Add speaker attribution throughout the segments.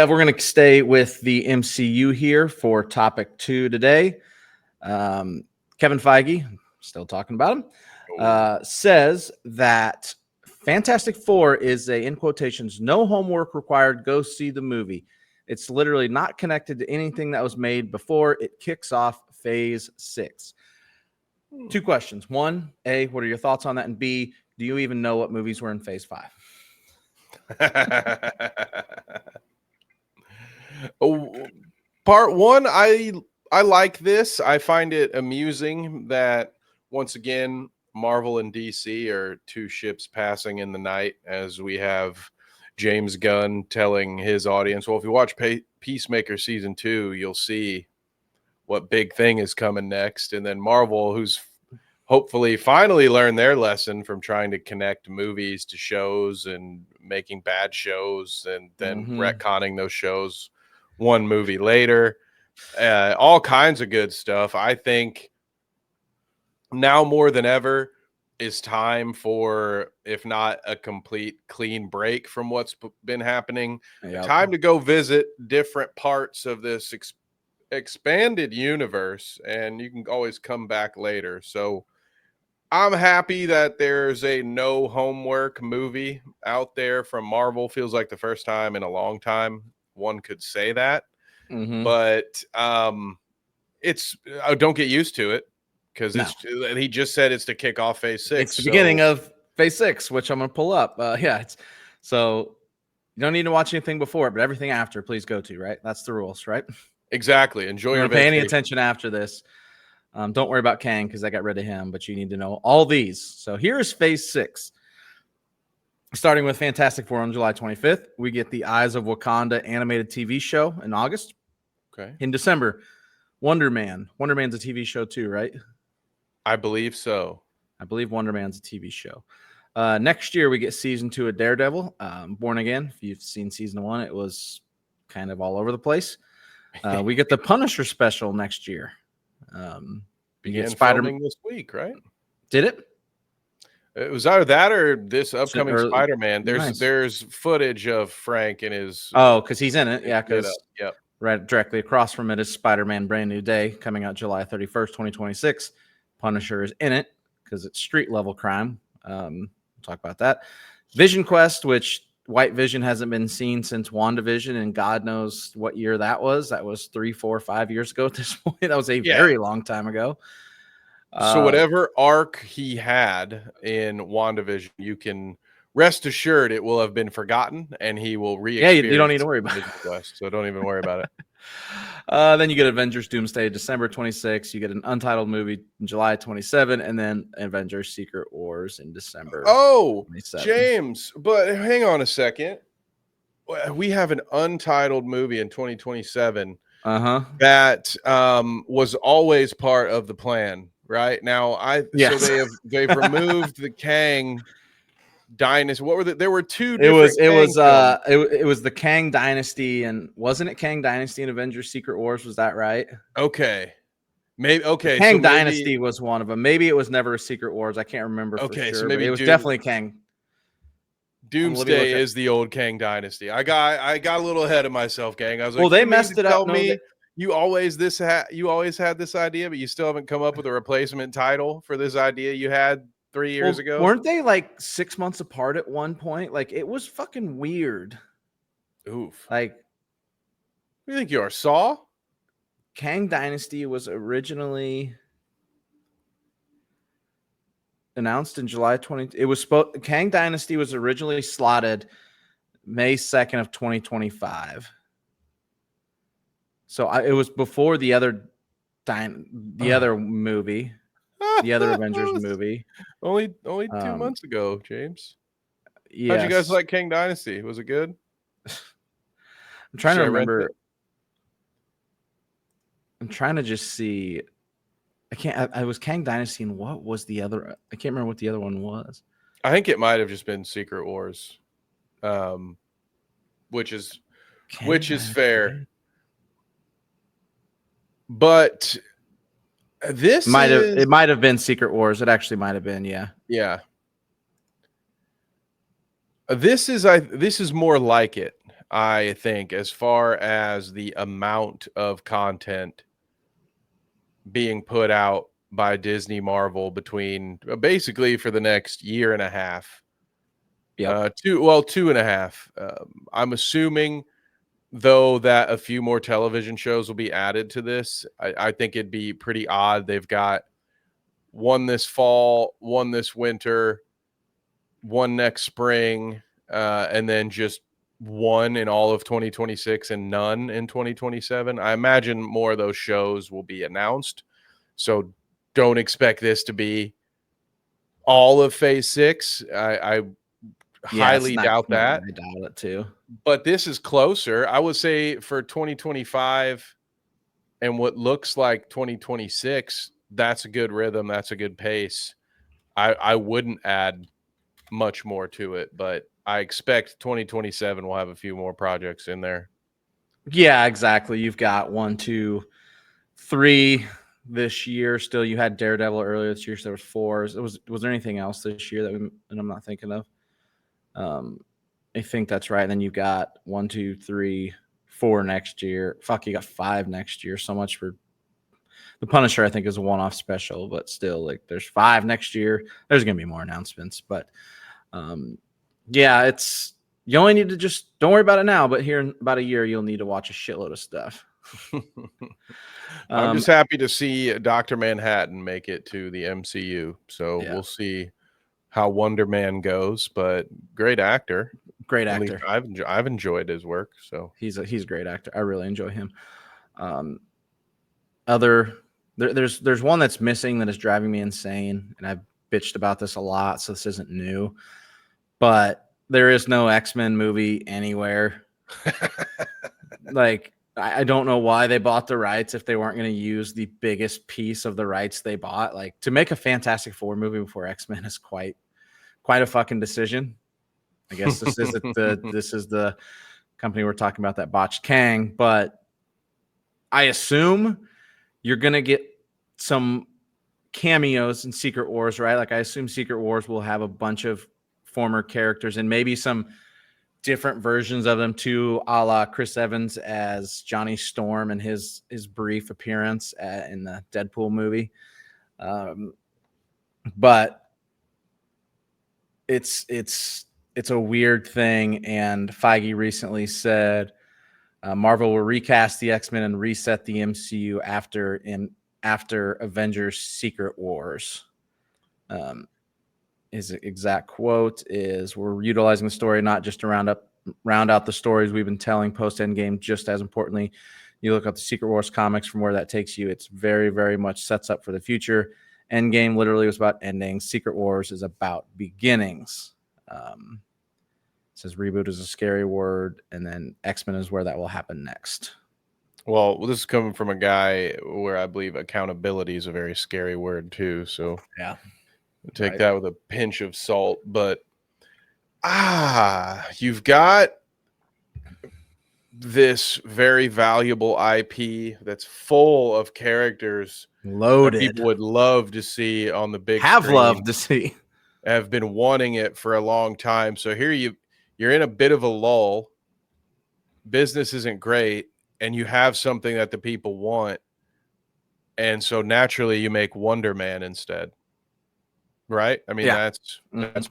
Speaker 1: we're going to stay with the MCU here for topic 2 today. Kevin Feige, still talking about him, says that Fantastic Four is a, in quotations, no homework required, go see the movie. It's literally not connected to anything that was made before. It kicks off Phase 6. 2 questions. 1, A, what are your thoughts on that? And B, do you even know what movies were in Phase 5?
Speaker 2: Part 1, I like this. I find it amusing that, once again, Marvel and DC are 2 ships passing in the night, as we have James Gunn telling his audience, well, if you watch Peacemaker Season 2, you'll see what big thing is coming next. And then Marvel, who's hopefully finally learned their lesson from trying to connect movies to shows and making bad shows and then retconning those shows one movie later. All kinds of good stuff. I think now more than ever is time for, if not a complete clean break from what's been happening, time to go visit different parts of this expanded universe, and you can always come back later. So I'm happy that there's a no homework movie out there from Marvel. Feels like the first time in a long time one could say that. But it's don't get used to it, because he just said it's to kick off Phase 6.
Speaker 1: It's the beginning of Phase 6, which I'm going to pull up. So you don't need to watch anything before, but everything after, please go to, right? That's the rules, right?
Speaker 2: Exactly. Enjoy your
Speaker 1: vacation. Pay any attention after this. Don't worry about Kang, because I got rid of him, but you need to know all these. So here's Phase 6. Starting with Fantastic Four on July 25th, we get the Eyes of Wakanda animated TV show in August.
Speaker 2: Okay.
Speaker 1: In December, Wonder Man. Wonder Man's a TV show too, right?
Speaker 2: I believe so.
Speaker 1: I believe Wonder Man's a TV show. Next year, we get season 2 of Daredevil, Born Again. If you've seen season 1, it was kind of all over the place. We get the Punisher special next year.
Speaker 2: Began filming this week, right?
Speaker 1: Did it?
Speaker 2: It was either that or this upcoming Spider-Man.
Speaker 1: Nice.
Speaker 2: There's footage of Frank and his.
Speaker 1: Oh, because he's in it. Yeah, because
Speaker 2: yep.
Speaker 1: Right directly across from it is Spider-Man Brand New Day, coming out July 31st, 2026. Punisher is in it because it's street level crime. We'll talk about that. Vision Quest, which White Vision hasn't been seen since WandaVision, and God knows what year that was. That was 3, 4, 5 years ago at this point. That was a very long time ago.
Speaker 2: So whatever arc he had in WandaVision, you can rest assured it will have been forgotten, and he will re-experience.
Speaker 1: Yeah, you don't need to worry about it.
Speaker 2: Quest, so don't even worry about it.
Speaker 1: Then you get Avengers Doomsday December 26. You get an Untitled movie in July 27, and then Avengers Secret Wars in December.
Speaker 2: Oh,
Speaker 1: 27.
Speaker 2: James, but hang on a second. We have an Untitled movie in 2027 that was always part of the plan. Right now, so they've removed the Kang Dynasty. What were there were 2 different
Speaker 1: it was the Kang Dynasty, and wasn't it Kang Dynasty and Avengers Secret Wars? Was that right?
Speaker 2: Okay. Maybe okay.
Speaker 1: Kang Dynasty was one of them. Maybe it was never a Secret Wars. I can't remember for sure.
Speaker 2: So maybe
Speaker 1: it was definitely Kang.
Speaker 2: Doomsday is the old Kang Dynasty. I got a little ahead of myself, gang. I was like,
Speaker 1: well, they messed it up.
Speaker 2: You always had this idea, but you still haven't come up with a replacement title for this idea you had 3 years ago.
Speaker 1: Weren't they like 6 months apart at one point? Like, it was fucking weird.
Speaker 2: Oof.
Speaker 1: Like,
Speaker 2: you think you are, Saw?
Speaker 1: Kang Dynasty was originally announced in July 20. It was Kang Dynasty was originally slotted May 2nd of 2025. So it was before the other movie, the other Avengers movie.
Speaker 2: Only 2 months ago, James.
Speaker 1: Yes.
Speaker 2: How'd you guys like Kang Dynasty? Was it good?
Speaker 1: I'm trying to remember. I'm trying to just see. I was Kang Dynasty, and what was the other? I can't remember what the other one was.
Speaker 2: I think it might have just been Secret Wars, which is fair. But it might have been Secret Wars. It actually might have been, yeah.
Speaker 1: Yeah.
Speaker 2: This is more like it. I think, as far as the amount of content being put out by Disney Marvel between basically for the next year and a half.
Speaker 1: Yep.
Speaker 2: 2.5. I'm assuming though that a few more television shows will be added to this. I think it'd be pretty odd. They've got one this fall, one this winter, one next spring, and then just one in all of 2026 and none in 2027. I imagine more of those shows will be announced. So don't expect this to be all of phase 6. I highly doubt that.
Speaker 1: I doubt it too.
Speaker 2: But this is closer. I would say for 2025 and what looks like 2026, that's a good rhythm. That's a good pace. I wouldn't add much more to it, but I expect 2027 will have a few more projects in there.
Speaker 1: Yeah, exactly. You've got 1, 2, 3 this year. Still, you had Daredevil earlier this year, so there was 4. Was there anything else this year that I'm not thinking of? I think that's right. And then you've got 1, 2, 3, 4 next year. Fuck, you got 5 next year. So much for the Punisher. I think is a one-off special, but still, like, there's 5 next year. There's gonna be more announcements, but yeah, you only need to just don't worry about it now. But here in about a year, you'll need to watch a shitload of stuff.
Speaker 2: I'm just happy to see Dr. Manhattan make it to the MCU. So we'll see how Wonder Man goes, but great actor.
Speaker 1: Great actor.
Speaker 2: I've enjoyed his work. So
Speaker 1: he's a great actor. I really enjoy him. There's one that's missing that is driving me insane, and I've bitched about this a lot, so this isn't new. But there is no X-Men movie anywhere. Like, I don't know why they bought the rights if they weren't going to use the biggest piece of the rights they bought. Like, to make a Fantastic Four movie before X-Men is quite a fucking decision. I guess this is the company we're talking about that botched Kang, but I assume you're going to get some cameos in Secret Wars, right? Like, I assume Secret Wars will have a bunch of former characters and maybe some different versions of them too, a la Chris Evans as Johnny Storm and his brief appearance in the Deadpool movie. But it's a weird thing, and Feige recently said Marvel will recast the X-Men and reset the MCU after Avengers Secret Wars. His exact quote is, "We're utilizing the story not just to round out the stories we've been telling post Endgame. Just as importantly, you look at the Secret Wars comics from where that takes you. It's very, very much sets up for the future. Endgame literally was about endings. Secret Wars is about beginnings." Says reboot is a scary word, and then X-Men is where that will happen next.
Speaker 2: Well, this is coming from a guy where I believe accountability is a very scary word too. So
Speaker 1: yeah,
Speaker 2: take that with a pinch of salt. But you've got this very valuable IP that's full of characters
Speaker 1: loaded
Speaker 2: that people would love to see on the big screen.
Speaker 1: Loved to see.
Speaker 2: Have been wanting it for a long time. So here you're in a bit of a lull. Business isn't great, and you have something that the people want. And so naturally you make Wonder Man instead. Right? I mean, that's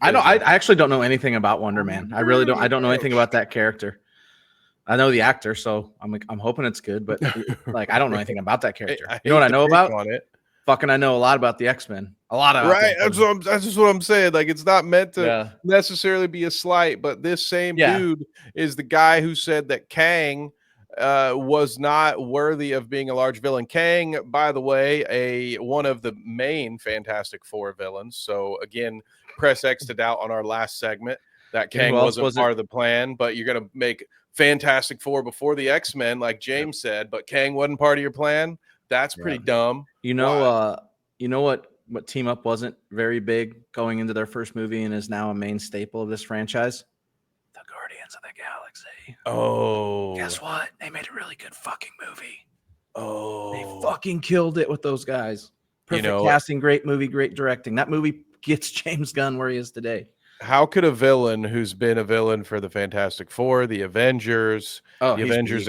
Speaker 1: I actually don't know anything about Wonder Man. I really don't. I don't know anything about that character. I know the actor, so I'm hoping it's good, but like, I don't know anything about that character. You know what I know about? Fucking, I know a lot about the X-Men. A lot of
Speaker 2: right. That's just what I'm saying. Like, it's not meant to necessarily be a slight, but this same dude is the guy who said that Kang was not worthy of being a large villain. Kang, by the way, one of the main Fantastic Four villains. So again, press X to doubt on our last segment that Kang wasn't part of the plan, but you're going to make Fantastic Four before the X-Men, like James said, but Kang wasn't part of your plan. That's pretty dumb.
Speaker 1: You know what team up wasn't very big going into their first movie and is now a main staple of this franchise? The Guardians of the Galaxy.
Speaker 2: Oh.
Speaker 1: Guess what? They made a really good fucking movie.
Speaker 2: Oh.
Speaker 1: They fucking killed it with those guys. Perfect casting, great movie, great directing. That movie gets James Gunn where he is today.
Speaker 2: How could a villain who's been a villain for the Fantastic Four, the Avengers, the Avengers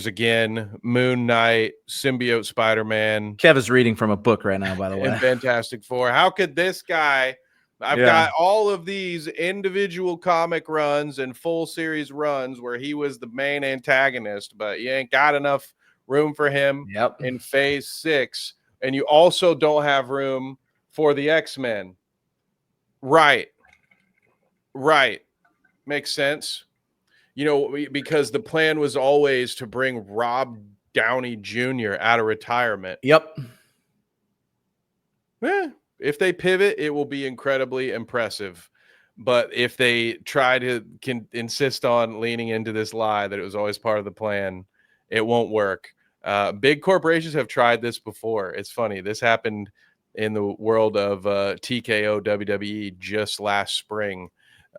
Speaker 2: again, Moon Knight, Symbiote Spider-Man,
Speaker 1: Kev is reading from a book right now, by the way.
Speaker 2: and Fantastic Four. How could this guy? I've got all of these individual comic runs and full series runs where he was the main antagonist, but you ain't got enough room for him in Phase 6, and you also don't have room for the X-Men. Right. Makes sense. You know, because the plan was always to bring Rob Downey Jr. out of retirement.
Speaker 1: Yep.
Speaker 2: If they pivot, it will be incredibly impressive. But if they try to insist on leaning into this lie that it was always part of the plan, it won't work. Big corporations have tried this before. It's funny. This happened in the world of TKO WWE just last spring,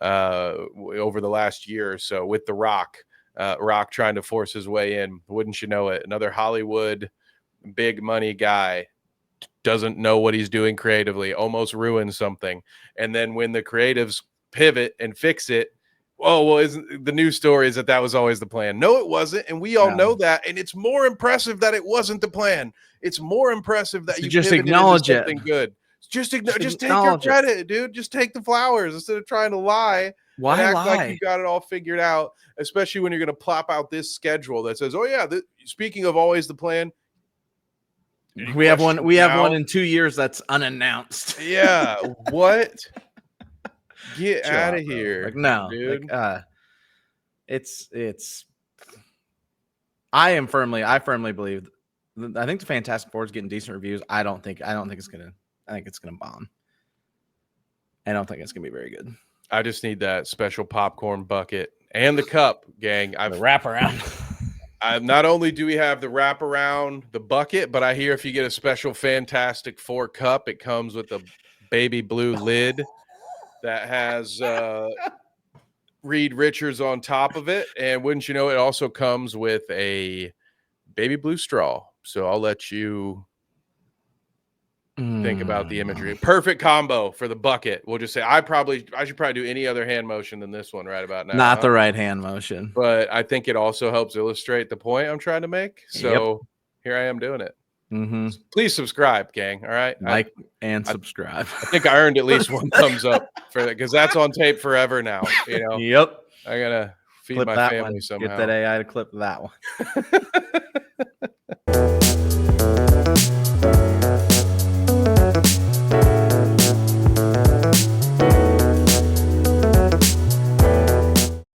Speaker 2: over the last year or so, with The Rock. Rock trying to force his way in. Wouldn't you know it? Another Hollywood big money guy doesn't know what he's doing creatively, almost ruins something. And then when the creatives pivot and fix it, oh, well, isn't the news story is that was always the plan? No, it wasn't. And we all know that. And it's more impressive that it wasn't the plan. It's more impressive that you
Speaker 1: just
Speaker 2: acknowledge something good. Just take your credit, dude. Just take the flowers instead of trying to lie.
Speaker 1: Why
Speaker 2: act
Speaker 1: lie?
Speaker 2: like you got it all figured out, especially when you're going to plop out this schedule that says, oh, yeah, speaking of always the plan,
Speaker 1: we have one in 2 years that's unannounced.
Speaker 2: Yeah. What? Get out of here.
Speaker 1: Like, no,
Speaker 2: dude.
Speaker 1: It's I firmly believe I think the Fantastic Four is getting decent reviews. I think it's gonna bomb. I don't think it's gonna be very good.
Speaker 2: I just need that special popcorn bucket and the cup, gang.
Speaker 1: The wraparound.
Speaker 2: Not only do we have the wraparound, the bucket, but I hear if you get a special Fantastic Four cup, it comes with a baby blue lid that has Reed Richards on top of it. And wouldn't you know, it also comes with a baby blue straw. So I'll let you think about the imagery. Perfect combo for the bucket. We'll just say I should probably do any other hand motion than this one right about now.
Speaker 1: Not the right hand motion.
Speaker 2: But I think it also helps illustrate the point I'm trying to make. So here I am doing it.
Speaker 1: Mm-hmm.
Speaker 2: Please subscribe, gang. All right.
Speaker 1: Like and subscribe.
Speaker 2: I think I earned at least one thumbs up for that because that's on tape forever now. You know?
Speaker 1: Yep.
Speaker 2: I gotta feed
Speaker 1: clip
Speaker 2: my
Speaker 1: that
Speaker 2: family
Speaker 1: one.
Speaker 2: somehow.
Speaker 1: Get that AI to clip that one.